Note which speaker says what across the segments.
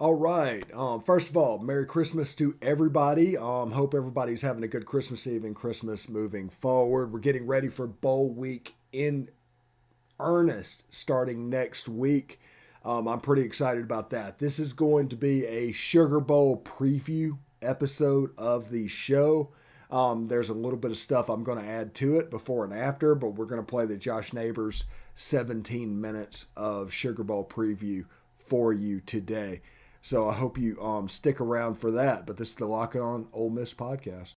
Speaker 1: All right. First of all, Merry Christmas to everybody. Hope everybody's having a good Christmas Eve and Christmas moving forward. We're getting ready for bowl week in earnest starting next week. I'm pretty excited about that. This is going to be a Sugar Bowl preview episode of the show. There's a little bit of stuff I'm going to add to it before and after, but we're going to play the Josh Neighbors 17 minutes of Sugar Bowl preview for you today. So I hope you stick around for that. But this is the Locked On Ole Miss Podcast.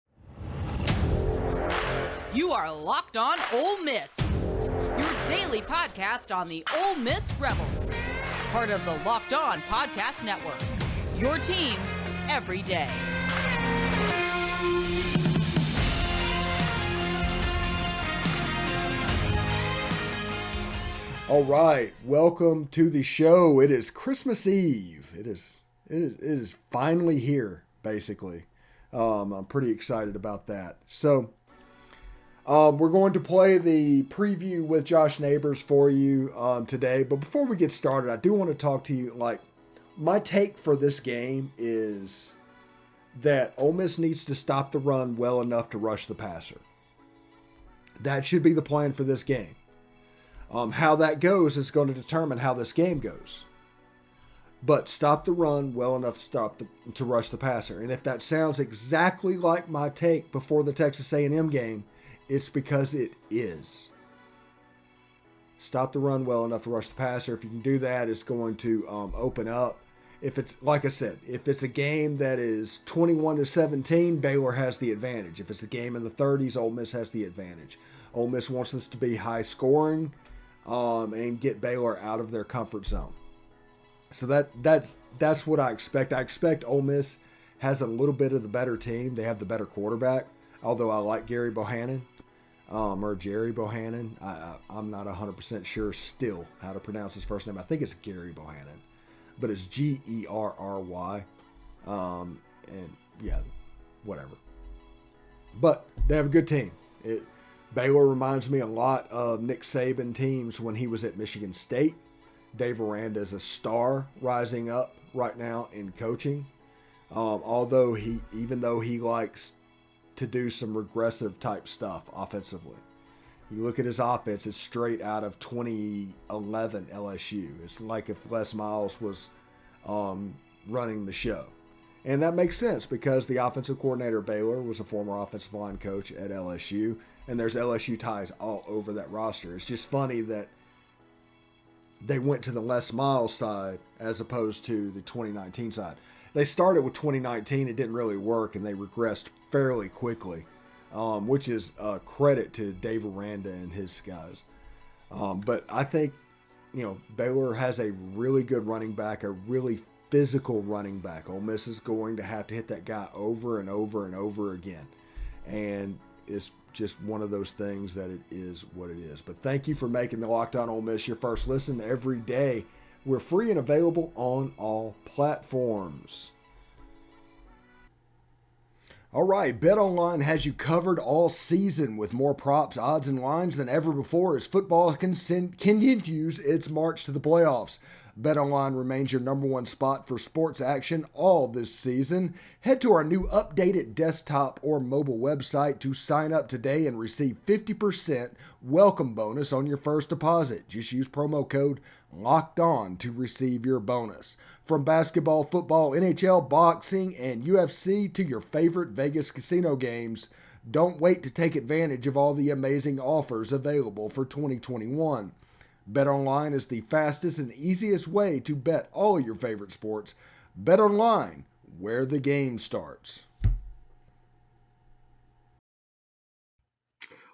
Speaker 2: You are Locked On Ole Miss, your daily podcast on the Ole Miss Rebels. Part of the Locked On Podcast Network, your team every day.
Speaker 1: All right, welcome to the show. It is Christmas Eve. It is finally here, basically. I'm pretty excited about that. So, we're going to play the preview with Josh Neighbors for you today. But before we get started, I do want to talk to you. My take for this game is that Ole Miss needs to stop the run well enough to rush the passer. That should be the plan for this game. How that goes is going to determine how this game goes. But stop the run well enough to rush the passer. And if that sounds exactly like my take before the Texas A&M game, it's because it is. Stop the run well enough to rush the passer. If you can do that, it's going to open up. If it's, like I said, if it's a game that is 21-17, Baylor has the advantage. If it's a game in the 30s, Ole Miss has the advantage. Ole Miss wants this to be high scoring and get Baylor out of their comfort zone. So that's what I expect. I expect Ole Miss has a little bit of the better team. They have the better quarterback, although I like Gary Bohannon or Jerry Bohannon. I'm not 100% sure still how to pronounce his first name. I think it's Gary Bohannon, but it's Gerry. And yeah, whatever. But they have a good team. Baylor reminds me a lot of Nick Saban teams when he was at Michigan State. Dave Aranda is a star rising up right now in coaching. Even though he likes to do some regressive type stuff offensively. You look at his offense, it's straight out of 2011 LSU. It's like if Les Miles was running the show. And that makes sense because the offensive coordinator at Baylor was a former offensive line coach at LSU, and there's LSU ties all over that roster. It's just funny that they went to the Les Miles side as opposed to the 2019 side. They started with 2019, it didn't really work, and they regressed fairly quickly, which is a credit to Dave Aranda and his guys. But I think, Baylor has a really good running back, a really physical running back. Ole Miss is going to have to hit that guy over and over and over again. And it's just one of those things that it is what it is. But thank you for making the Locked On Ole Miss your first listen every day. We're free and available on all platforms. All right, BetOnline has you covered all season with more props, odds, and lines than ever before as football continues its march to the playoffs. BetOnline remains your number one spot for sports action all this season. Head to our new updated desktop or mobile website to sign up today and receive 50% welcome bonus on your first deposit. Just use promo code LOCKEDON to receive your bonus. From basketball, football, NHL, boxing, and UFC to your favorite Vegas casino games, don't wait to take advantage of all the amazing offers available for 2021. BetOnline is the fastest and easiest way to bet all your favorite sports. BetOnline, where the game starts.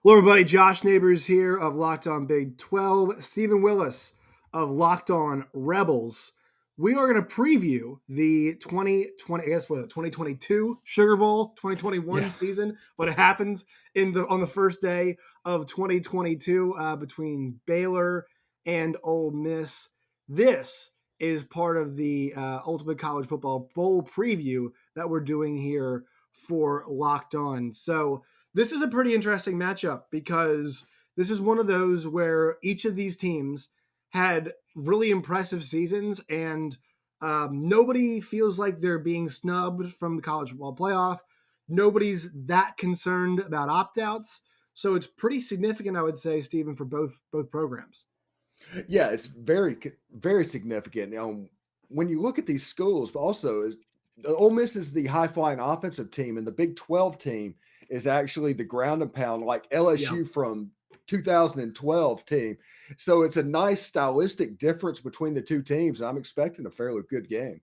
Speaker 3: Hello, everybody. Josh Neighbors here of Locked On Big 12. Stephen Willis of Locked On Rebels. We are going to preview the 2022 Sugar Bowl 2021 season. What happens on the first day of 2022 between Baylor and Ole Miss. This is part of the Ultimate College Football Bowl preview that we're doing here for Locked On. So this is a pretty interesting matchup because this is one of those where each of these teams had really impressive seasons and Nobody feels like they're being snubbed from the college football playoff. Nobody's that concerned about opt-outs. So it's pretty significant, I would say, Stephen, for both programs.
Speaker 1: Yeah, it's very, very significant. When you look at these schools, but also Ole Miss is the high-flying offensive team, and the Big 12 team is actually the ground and pound, like LSU from 2012 team. So it's a nice stylistic difference between the two teams. I'm expecting a fairly good game.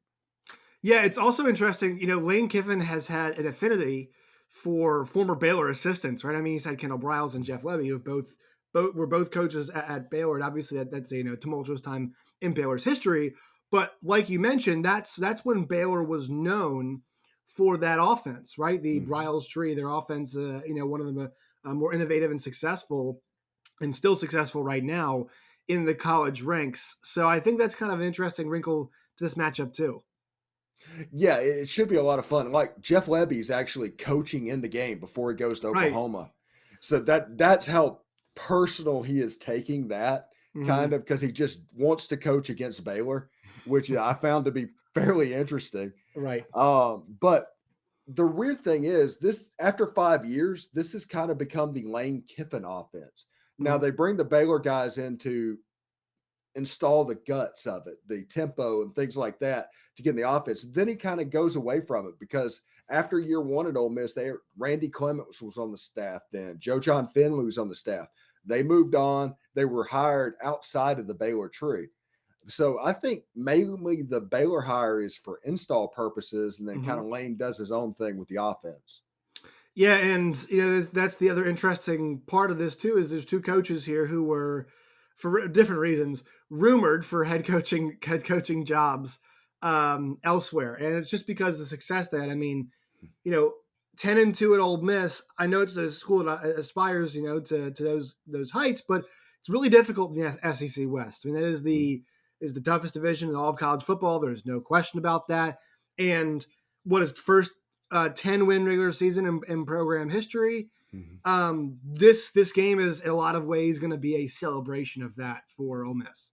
Speaker 3: Yeah, it's also interesting. Lane Kiffin has had an affinity for former Baylor assistants, right? I mean, he's had Kendall Briles and Jeff Levy, who were both coaches at Baylor. And obviously, that's a tumultuous time in Baylor's history. But like you mentioned, that's when Baylor was known for that offense, right? The Briles tree, their offense, one of the more innovative and successful, and still successful right now in the college ranks. So I think that's kind of an interesting wrinkle to this matchup too.
Speaker 1: Yeah, it should be a lot of fun. Like Jeff Levy's actually coaching in the game before he goes to Oklahoma. Right. So that's how personal he is taking that kind of, because he just wants to coach against Baylor, which I found to be fairly interesting.
Speaker 3: Right.
Speaker 1: But the weird thing is this, after 5 years, this has kind of become the Lane Kiffin offense. Now they bring the Baylor guys in to install the guts of it, the tempo and things like that to get in the offense. Then he kind of goes away from it, because after year one at Ole Miss, Randy Clements was on the staff then. Joe John Finley was on the staff. They moved on. They were hired outside of the Baylor tree. So I think mainly the Baylor hire is for install purposes, and then kind of Lane does his own thing with the offense.
Speaker 3: Yeah, and that's the other interesting part of this too, is there's two coaches here who were, for different reasons, rumored for head coaching jobs elsewhere, and it's just because of the success they had. I mean, 10-2 at Ole Miss. I know it's a school that aspires, to those heights, but it's really difficult in the SEC West. I mean, that is the toughest division in all of college football. There's no question about that. And what is the first 10-win regular season in program history? This game is in a lot of ways going to be a celebration of that for Ole Miss.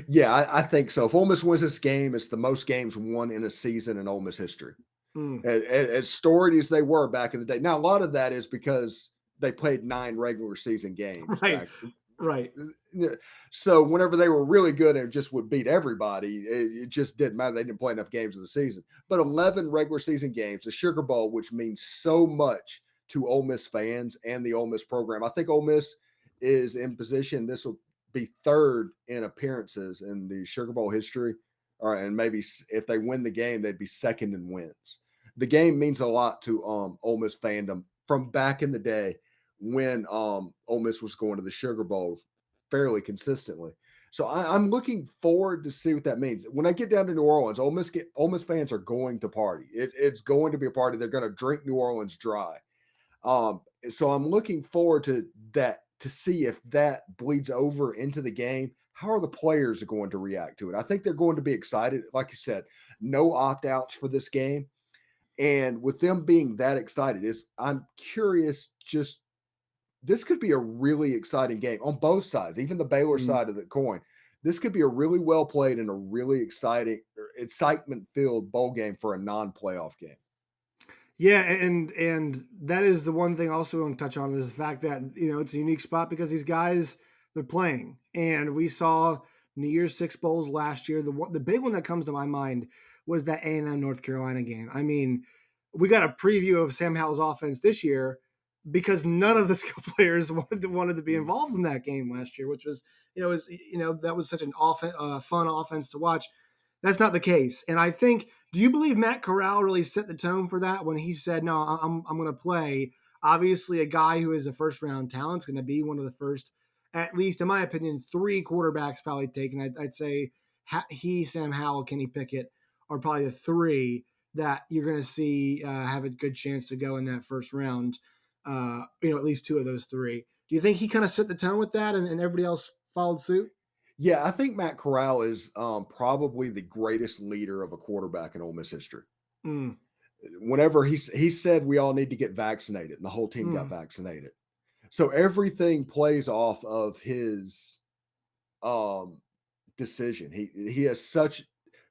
Speaker 1: Yeah, I think so. If Ole Miss wins this game, it's the most games won in a season in Ole Miss history. As storied as they were back in the day. Now, a lot of that is because they played 9 regular season games.
Speaker 3: Right.
Speaker 1: So whenever they were really good and just would beat everybody, it just didn't matter. They didn't play enough games in the season. But 11 regular season games, the Sugar Bowl, which means so much to Ole Miss fans and the Ole Miss program. I think Ole Miss is in position. This will be third in appearances in the Sugar Bowl history. And maybe if they win the game, they'd be second in wins. The game means a lot to Ole Miss fandom from back in the day when Ole Miss was going to the Sugar Bowl fairly consistently. So I'm looking forward to see what that means. When I get down to New Orleans, Ole Miss fans are going to party. It's going to be a party. They're going to drink New Orleans dry. So I'm looking forward to that, to see if that bleeds over into the game. How are the players going to react to it? I think they're going to be excited. Like you said, no opt-outs for this game. And with them being that excited, I'm curious, just this could be a really exciting game on both sides, even the Baylor side of the coin. This could be a really well played and a really excitement-filled bowl game for a non-playoff game.
Speaker 3: Yeah, and that is the one thing also I want to touch on, is the fact that, it's a unique spot because these guys, they're playing. And we saw New Year's Six bowls last year. The big one that comes to my mind was that A&M North Carolina game. I mean, we got a preview of Sam Howell's offense this year because none of the skill players wanted to be involved in that game last year, which was, that was such an fun offense to watch. That's not the case. And I think, do you believe Matt Corral really set the tone for that when he said, no, I'm going to play? Obviously, a guy who is a first-round talent is going to be one of the first, at least in my opinion, 3 quarterbacks probably taken. I'd say Sam Howell, Kenny Pickett are probably the 3 that you're going to see have a good chance to go in that first round. At least 2 of those 3. Do you think he kind of set the tone with that and everybody else followed suit?
Speaker 1: Yeah, I think Matt Corral is probably the greatest leader of a quarterback in Ole Miss history. Whenever he said we all need to get vaccinated, and the whole team got vaccinated. So everything plays off of his decision. He has such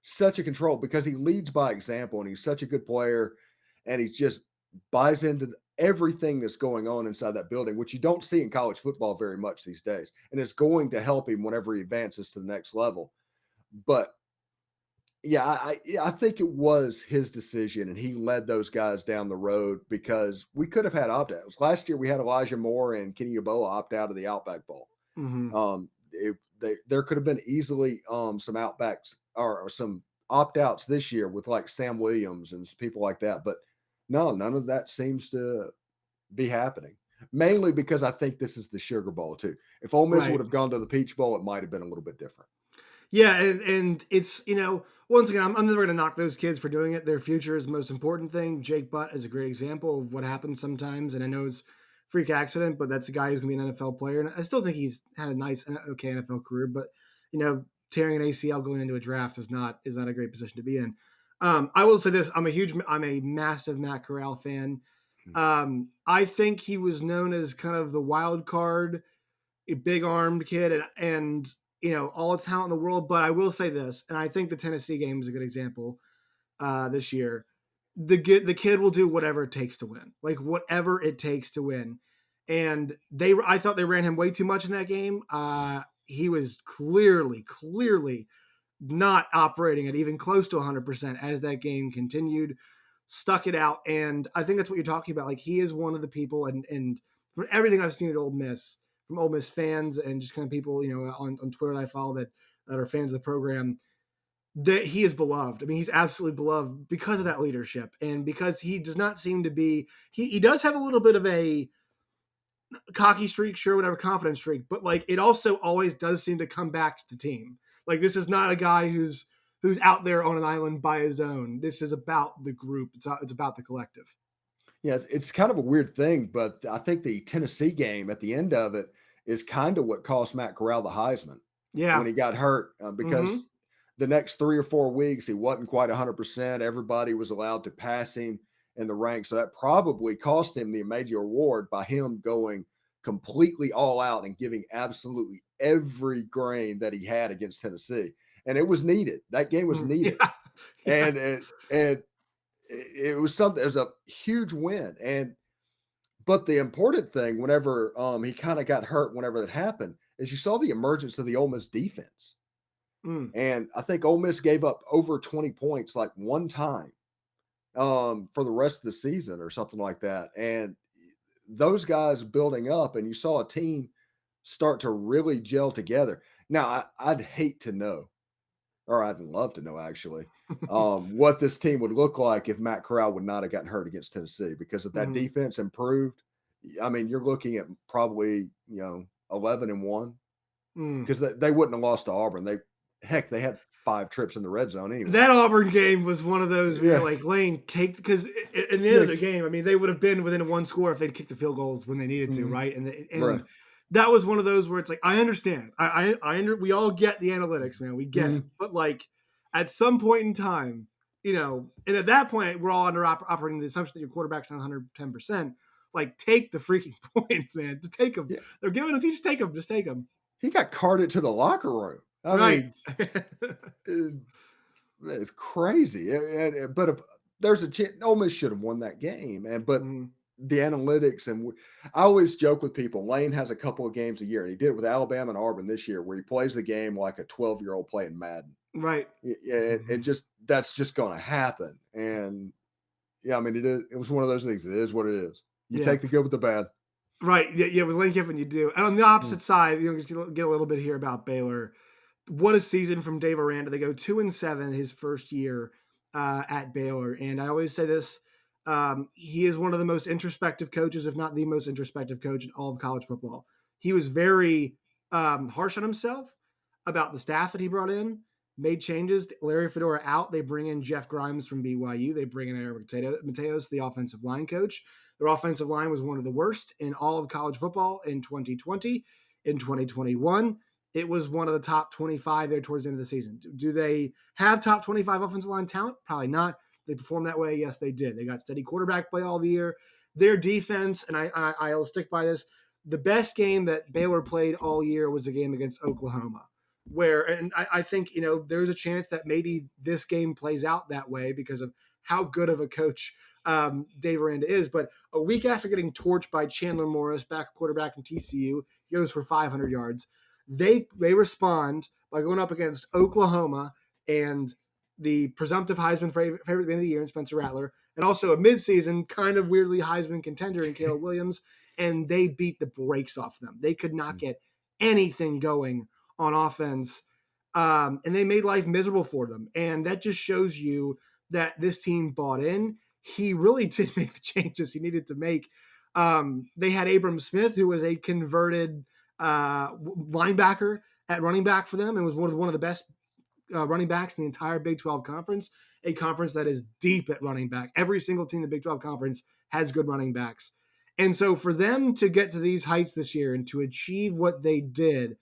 Speaker 1: such a control because he leads by example and he's such a good player and he just buys into everything that's going on inside that building, which you don't see in college football very much these days. And it's going to help him whenever he advances to the next level. But yeah, I think it was his decision, and he led those guys down the road because we could have had opt-outs. Last year, we had Elijah Moore and Kenny Yeboah opt out of the Outback Bowl.
Speaker 3: Mm-hmm.
Speaker 1: There could have been easily some outbacks or some opt-outs this year with like Sam Williams and people like that. But no, none of that seems to be happening. Mainly because I think this is the Sugar Bowl too. If Ole Miss would have gone to the Peach Bowl, it might have been a little bit different.
Speaker 3: Yeah, and it's, once again, I'm never going to knock those kids for doing it. Their future is the most important thing. Jake Butt is a great example of what happens sometimes, and I know it's freak accident, but that's a guy who's going to be an NFL player, and I still think he's had a nice, okay NFL career, but, tearing an ACL going into a draft is not a great position to be in. I will say this, I'm a massive Matt Corral fan. I think he was known as kind of the wild card, a big-armed kid, and all the talent in the world. But I will say this, and I think the Tennessee game is a good example this year. The kid will do whatever it takes to win, like whatever it takes to win. And I thought they ran him way too much in that game. He was clearly not operating at even close to 100% as that game continued, stuck it out. And I think that's what you're talking about. Like, he is one of the people, and for everything I've seen at Ole Miss, from Ole Miss fans and just kind of people, on Twitter that I follow that are fans of the program, that he is beloved. I mean, he's absolutely beloved because of that leadership and because he does not seem to be, he does have a little bit of a cocky streak, sure, whatever, confidence streak, but like it also always does seem to come back to the team. Like, this is not a guy who's out there on an island by his own. This is about the group. It's about the collective.
Speaker 1: Yeah, it's kind of a weird thing, but I think the Tennessee game at the end of it is kind of what cost Matt Corral the Heisman.
Speaker 3: Yeah.
Speaker 1: When he got hurt, because the next 3 or 4 weeks, he wasn't quite 100%. Everybody was allowed to pass him in the ranks. So that probably cost him the major award by him going completely all out and giving absolutely every grain that he had against Tennessee. And it was needed. That game was needed. Yeah. And it was something, it was a huge win. But the important thing, whenever he kind of got hurt, whenever that happened, is you saw the emergence of the Ole Miss defense. And I think Ole Miss gave up over 20 points like one time for the rest of the season or something like that. And those guys building up, and you saw a team start to really gel together. Now, I'd hate to know, or I'd love to know actually, what this team would look like if Matt Corral would not have gotten hurt against Tennessee, because if that defense improved, I mean, you're looking at probably, 11-1, because they wouldn't have lost to Auburn. They had 5 trips in the red zone anyway.
Speaker 3: That Auburn game was one of those where like Lane caked, because in the end of the game, I mean, they would have been within one score if they'd kicked the field goals when they needed to, right? And that was one of those where it's like, I understand. We all get the analytics, man. We get it. But like at some point in time, and at that point, we're all operating the assumption that your quarterback's not 110%. Like, take the freaking points, man. Just take them. Yeah. They're giving them to you. Just take them. Just take them.
Speaker 1: He got carted to the locker room. I mean, it's crazy. But if there's a chance, Ole Miss should have won that game. But the analytics, and I always joke with people, Lane has a couple of games a year, and he did it with Alabama and Auburn this year, where he plays the game like a 12-year-old playing Madden.
Speaker 3: Right.
Speaker 1: That's just going to happen. And yeah, I mean, it was one of those things. It is what it is. You take the good with the bad.
Speaker 3: Right. Yeah. With Lane Kiffin, you do. And on the opposite side, just get a little bit here about Baylor. What a season from Dave Aranda. They go 2-7 his first year at Baylor. And I always say this, he is one of the most introspective coaches, if not the most introspective coach in all of college football. He was very harsh on himself about the staff that he brought in, made changes. Larry Fedora out. They bring in Jeff Grimes from BYU. They bring in Eric Mateos, the offensive line coach. Their offensive line was one of the worst in all of college football in 2020. In 2021, it was one of the top 25 there towards the end of the season. Do they have top 25 offensive line talent? Probably not. They performed that way. Yes, they did. They got steady quarterback play all the year. Their defense, and I'll stick by this, the best game that Baylor played all year was the game against Oklahoma. and I think, there's a chance that maybe this game plays out that way because of how good of a coach Dave Aranda is. But a week after getting torched by Chandler Morris, quarterback from TCU, he goes for 500 yards. They respond by going up against Oklahoma and the presumptive Heisman favorite at the end of the year in Spencer Rattler, and also a midseason kind of weirdly Heisman contender in Caleb Williams, and they beat the brakes off them. They could not get anything going on offense, and they made life miserable for them. And that just shows you that this team bought in. He really did make the changes he needed to make. They had Abram Smith, who was a converted linebacker at running back for them and was one of the best running backs in the entire Big 12 conference, a conference that is deep at running back. Every single team in the Big 12 conference has good running backs. And so for them to get to these heights this year and to achieve what they did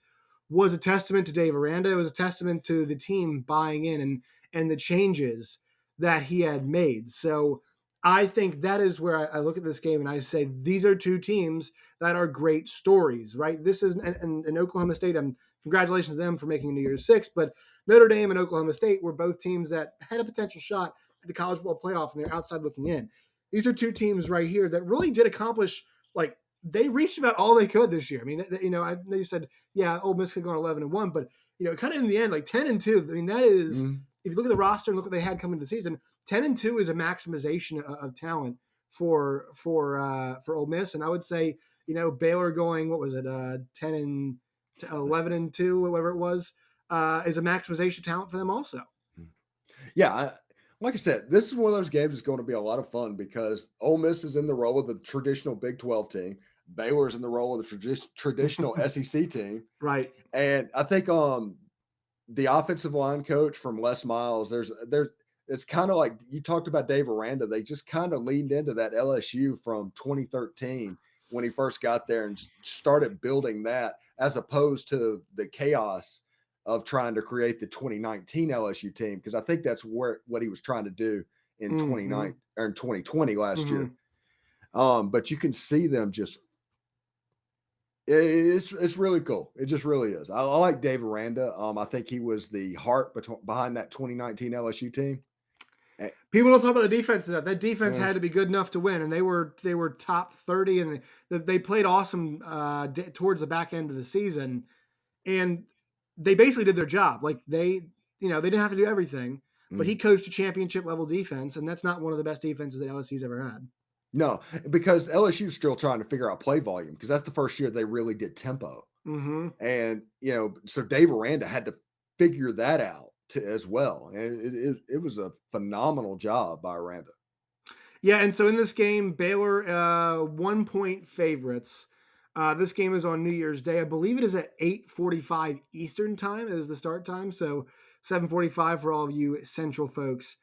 Speaker 3: was a testament to Dave Aranda. It was a testament to the team buying in and the changes that he had made. So I think that is where I look at this game and I say, these are two teams that are great stories, right? This is an Oklahoma State. Congratulations to them for making New Year's Six, but Notre Dame and Oklahoma State were both teams that had a potential shot at the college football playoff, and they're outside looking in. These are two teams right here that really did accomplish, like, they reached about all they could this year. I mean, I know you said, yeah, Ole Miss could go on 11-1, but, kind of in the end, like 10-2, I mean, that is, if you look at the roster and look what they had coming into the season, 10-2 is a maximization of talent for Ole Miss. And I would say, Baylor going, what was it, 11-2, whatever it was, is a maximization of talent for them also.
Speaker 1: Yeah, like I said, this is one of those games that's going to be a lot of fun because Ole Miss is in the role of the traditional Big 12 team. Baylor's in the role of the traditional SEC team.
Speaker 3: Right.
Speaker 1: And I think the offensive line coach from Les Miles, it's kind of like you talked about Dave Aranda. They just kind of leaned into that LSU from 2013 when he first got there and started building that, as opposed to the chaos of trying to create the 2019 LSU team, because I think that's what he was trying to do in 2020 last year. But you can see them just it's really cool. It just really is. I like Dave Aranda. I think he was the heart behind that 2019 LSU team.
Speaker 3: People don't talk about the defense enough. That defense had to be good enough to win, and they were top 30, and they played awesome towards the back end of the season, and they basically did their job. Like they didn't have to do everything, but he coached a championship level defense, and that's not one of the best defenses that LSU's ever had.
Speaker 1: No, because LSU's still trying to figure out play volume, because that's the first year they really did tempo. And, so Dave Aranda had to figure that out as well. And it was a phenomenal job by Aranda.
Speaker 3: Yeah. And so in this game, Baylor, 1-point favorites. This game is on New Year's Day. I believe it is at 8:45 Eastern time is the start time. So 7:45 for all of you Central folks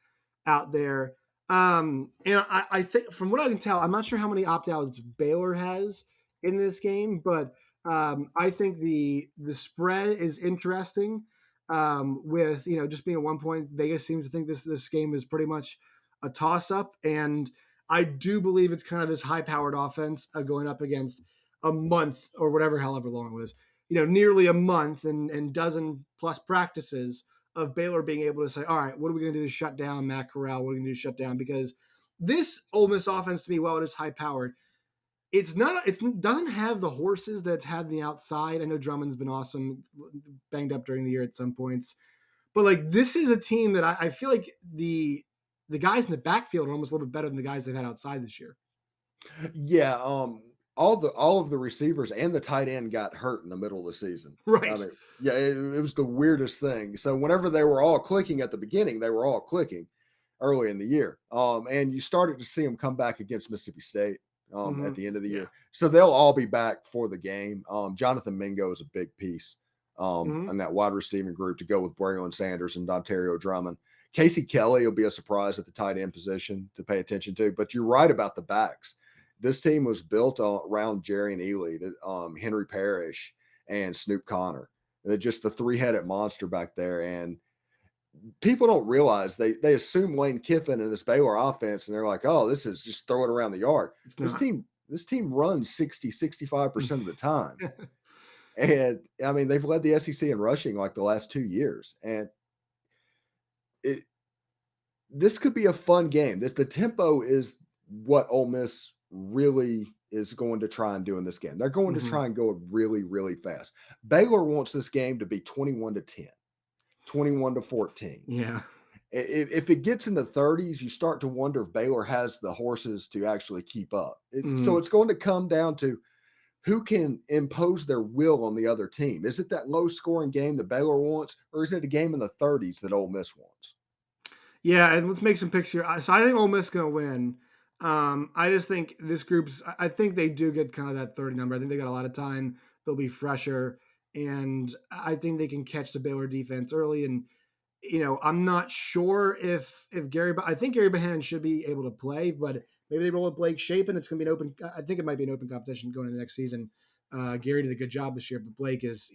Speaker 3: out there. And I think from what I can tell, I'm not sure how many opt-outs Baylor has in this game, but I think the spread is interesting with, just being a 1-point. Vegas seems to think this game is pretty much a toss-up. And I do believe it's kind of this high-powered offense going up against a month or whatever, however long it was, nearly a month and dozen plus practices of Baylor being able to say, all right, what are we going to do to shut down Matt Corral? What are we going to do to shut down? Because this Ole Miss offense, to me, while it is high powered, it doesn't have the horses that's had the outside. I know Drummond's been awesome, banged up during the year at some points, but like this is a team that I feel like the guys in the backfield are almost a little bit better than the guys they've had outside this year.
Speaker 1: Yeah. All of the receivers and the tight end got hurt in the middle of the season.
Speaker 3: Right.
Speaker 1: I mean, yeah, it was the weirdest thing. So whenever they were all clicking at the beginning, they were all clicking early in the year. And you started to see them come back against Mississippi State at the end of the year. So they'll all be back for the game. Jonathan Mingo is a big piece in that wide receiving group to go with Braylon Sanders and Dontario Drummond. Casey Kelly will be a surprise at the tight end position to pay attention to. But you're right about the backs. This team was built around Jerry and Ely, Henry Parrish, and Snoop Connor. They're just the three-headed monster back there. And people don't realize they assume Lane Kiffin and this Baylor offense, and they're like, oh, this is just throw it around the yard. This team runs 60, 65% of the time. And I mean, they've led the SEC in rushing like the last 2 years. And this could be a fun game. The tempo is what Ole Miss really is going to try and do in this game. They're going to try and go really, really fast. Baylor wants this game to be 21-10, 21-14.
Speaker 3: Yeah.
Speaker 1: If it gets in the 30s, you start to wonder if Baylor has the horses to actually keep up. So it's going to come down to who can impose their will on the other team. Is it that low-scoring game that Baylor wants, or is it a game in the 30s that Ole Miss wants?
Speaker 3: Yeah, and let's make some picks here. So I think Ole Miss is going to win. I just think this I think they do get kind of that 30 number. I think they got a lot of time. They'll be fresher. And I think they can catch the Baylor defense early. And, I'm not sure if I think Gary Behan should be able to play, but maybe they roll with Blake Shapen. It's going to be I think it might be an open competition going into the next season. Gary did a good job this year, but Blake is,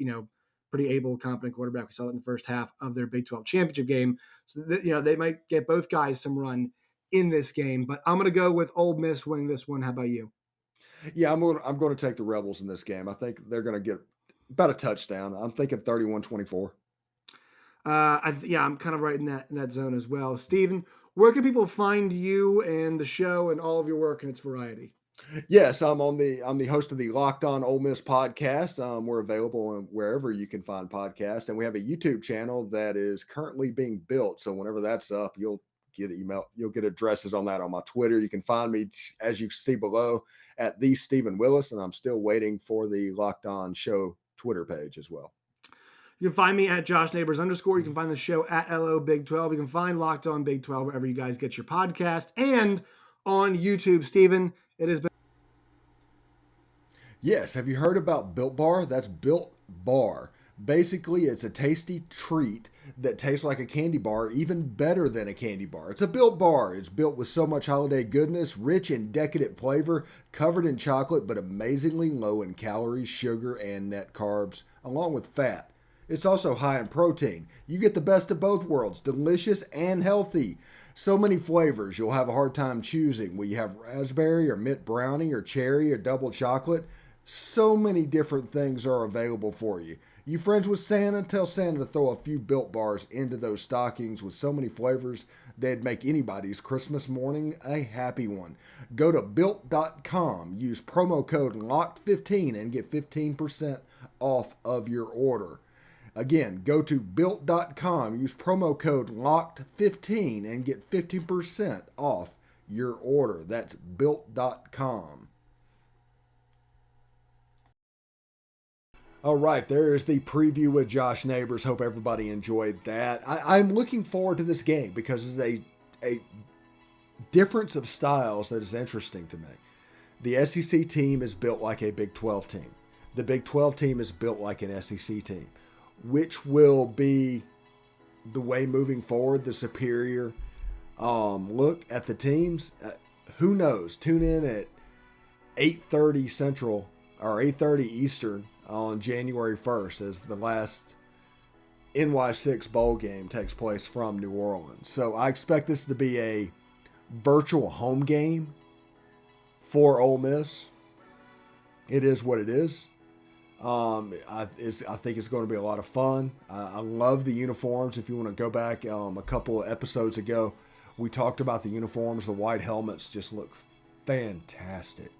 Speaker 3: pretty able, competent quarterback. We saw that in the first half of their Big 12 championship game. So, they might get both guys some run in this game, but I'm going to go with Ole Miss winning this one. How about you?
Speaker 1: Yeah, I'm going to take the Rebels in this game. I think they're going to get about a touchdown. I'm thinking 31-24.
Speaker 3: I'm kind of right in that zone as well. Steven, where can people find you and the show and all of your work and its variety?
Speaker 1: Yes, I'm the host of the Locked On Ole Miss podcast. We're available wherever you can find podcasts, and we have a YouTube channel that is currently being built. So whenever that's up, you'll get addresses on that on my Twitter. You can find me, as you see below, at the Stephen Willis, and I'm still waiting for the Locked On Show Twitter page as well.
Speaker 3: You can find me at Josh Neighbors _. You can find the show at LO Big 12. You can find Locked On Big 12 wherever you guys get your podcast and on YouTube. Steven, it has been.
Speaker 1: Yes. Have you heard about Built Bar? That's Built Bar. Basically, it's a tasty treat that tastes like a candy bar, even better than a candy bar. It's a Built Bar. It's built with so much holiday goodness, rich and decadent flavor, covered in chocolate, but amazingly low in calories, sugar, and net carbs, along with fat. It's also high in protein. You get the best of both worlds, delicious and healthy. So many flavors, you'll have a hard time choosing. Will you have raspberry or mint brownie or cherry or double chocolate? So many different things are available for you. You friends with Santa? Tell Santa to throw a few Built Bars into those stockings with so many flavors they'd make anybody's Christmas morning a happy one. Go to Built.com, use promo code LOCKED15 and get 15% off of your order. Again, go to Built.com, use promo code LOCKED15 and get 15% off your order. That's Built.com. All right, there is the preview with Josh Neighbors. Hope everybody enjoyed that. I'm looking forward to this game because it's a difference of styles that is interesting to me. The SEC team is built like a Big 12 team. The Big 12 team is built like an SEC team. Which will be the way moving forward, the superior look at the teams? Who knows? Tune in at 8:30 Central or 8:30 Eastern on January 1st as the last NY6 bowl game takes place from New Orleans. So I expect this to be a virtual home game for Ole Miss. It is what it is. I think it's going to be a lot of fun. I love the uniforms. If you want to go back a couple of episodes ago, we talked about the uniforms. The white helmets just look fantastic.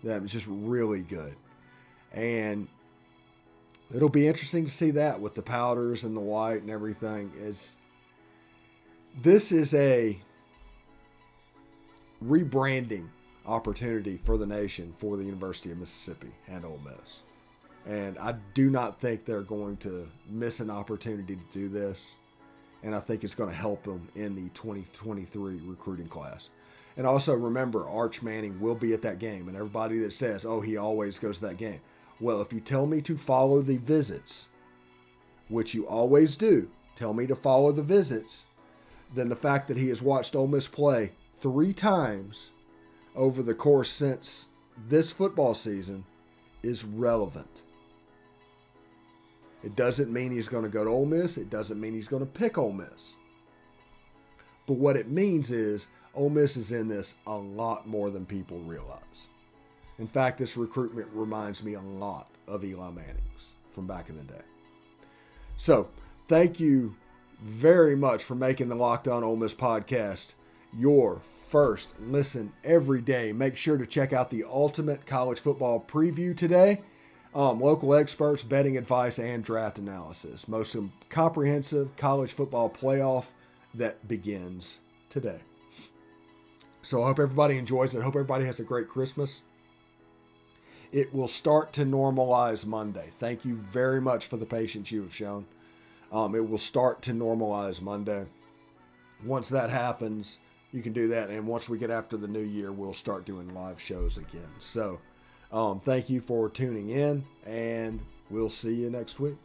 Speaker 1: That was just really good. And it'll be interesting to see that with the powders and the white and everything. This is a rebranding opportunity for the nation, for the University of Mississippi and Ole Miss. And I do not think they're going to miss an opportunity to do this. And I think it's going to help them in the 2023 recruiting class. And also remember, Arch Manning will be at that game. And everybody that says, oh, he always goes to that game. Well, if you tell me to follow the visits, which you always do, tell me to follow the visits, then the fact that he has watched Ole Miss play 3 times over the course since this football season is relevant. It doesn't mean he's going to go to Ole Miss. It doesn't mean he's going to pick Ole Miss. But what it means is Ole Miss is in this a lot more than people realize. In fact, this recruitment reminds me a lot of Eli Manning's from back in the day. So thank you very much for making the Locked On Ole Miss podcast your first listen every day. Make sure to check out the ultimate college football preview today. Local experts, betting advice, and draft analysis. Most comprehensive college football playoff that begins today. So I hope everybody enjoys it. I hope everybody has a great Christmas. It will start to normalize Monday. Thank you very much for the patience you have shown. It will start to normalize Monday. Once that happens, you can do that. And once we get after the new year, we'll start doing live shows again. So thank you for tuning in, and we'll see you next week.